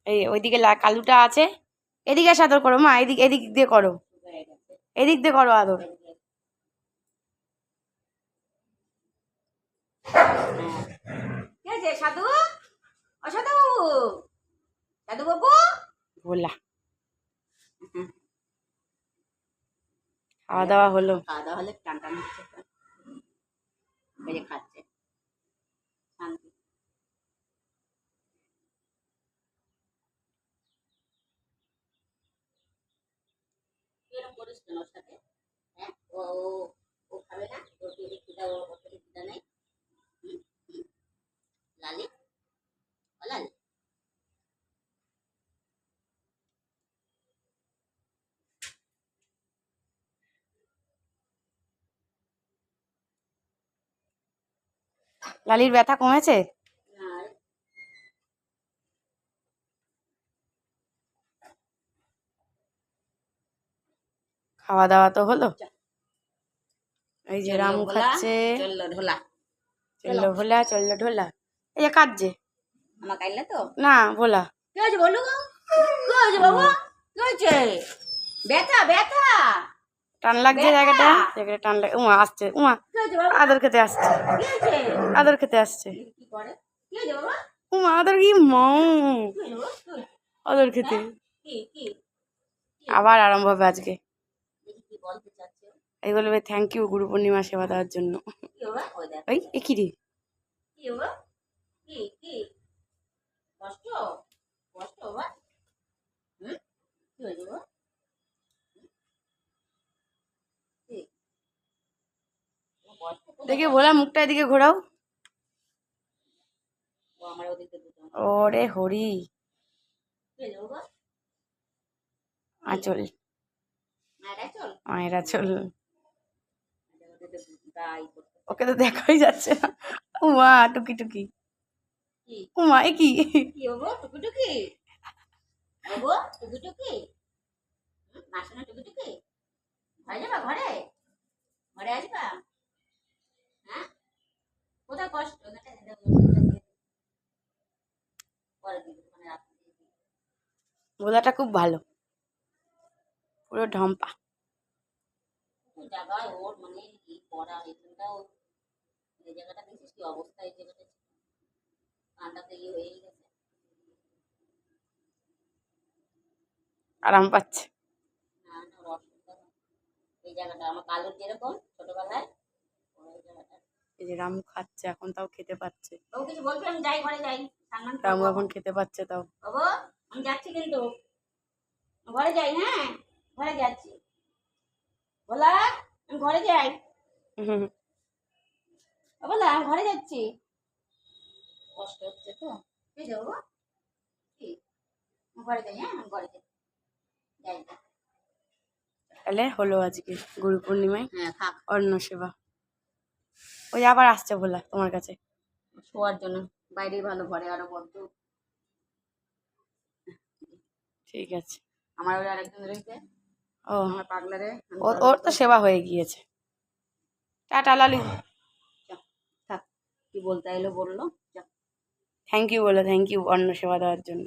এই ওইদিকে কালুটা আছে, এদিকে এসে আদর করো মা, এদিক এদিক দিয়ে করো, এদিক দিয়ে করো আদর। সাধু অসাধু সাধু বাবু বললা। খাওয়া দাওয়া হলো, খাওয়া দাওয়া হলে টান টান হচ্ছে, খাচ্ছে শান্তি। এরকম করিস কেন ওর সাথে? হ্যাঁ, ও ও খাবে না, ওর খিদা, ওর খিদা নেই। লালি লালি লালির ব্যথা কমেছে? খাওয়া দাওয়া তো হলো, এই যে রামু খাচ্ছে, চললো ঢোলা, চললো ভোলা, চললো ঢোলা। এই যে কাঁদছে আমার কাইলে তো না ভোলা। কি হয়েছে বলু? কি হয়েছে বাবু? কি হয়েছে? ব্যথা ব্যথা টান লাগছে জায়গাটা, জায়গাটা টান লাগে। উমা আসছে, উমা আদর খেতে আসছে, আদর খেতে আসছে। উমা আদর, কি মাও আদর খেতে আবার আরম্ভ হবে আজকে। এই বলবে থ্যাংক ইউ গুরু পূর্ণিমা সেবা দেওয়ার জন্য। ওই কি রে, দেখে ভোলা মুখটা এদিকে ঘোরাও। ওরে হরি আঁচল, মায়ের আঁচল, ওকে তো দেখাই যাচ্ছে না। উমা টুকি টুকি, উমা এ কি টুকি টুকি, টুকি টুকি মাসনা, টুকি টুকি ঘরে যাবা, ঘরে ঘরে আসবা? হ্যাঁ কোথায় কষ্ট? ভোলাটা খুব ভালো, পুরো ঢম্পা জায়গায়। ওর মানে কি করা, এখানটাও এই জায়গাটা দেখছিস কি অবস্থা, এই জায়গাটা কানটাতে হয়ে গেছে, আরাম পাচ্ছে। এই জায়গাটা আমার কালুর যেরকম ছোটবেলায়, এই যে রামু খাচ্ছে এখন, তাও খেতে পাচ্ছে। ও কিছু বলবি? আমি যাই, ঘরে যাই, রামু এখন খেতে পাচ্ছে তাও। বাবু আমি যাচ্ছি কিন্তু, ঘরে যাই। হ্যাঁ ঘরে যাচ্ছি, বলা আমি ঘরে যাই, বলা আমি ঘরে যাচ্ছি। কষ্ট হচ্ছে তো, কে যাবো কি ঘরে যাই? হ্যাঁ ঘরে যাই, যাই। তাহলে হলো আজকে গুরু পূর্ণিমায় অন্ন সেবা। ওই আবার আসছে বলা তোমার কাছে শোয়ার জন্য, বাইরেই ভালো, ঘরে আরো বদ্ধ। ঠিক আছে, আমার ওই আরেকজন রয়েছে, ও আমার পাগলারে, ওর তো সেবা হয়ে গিয়েছে। টাটা লালু, থাক কি বলতে এলো বললো, থ্যাংক ইউ বলো, থ্যাংক ইউ অন্ন সেবা দেওয়ার জন্য।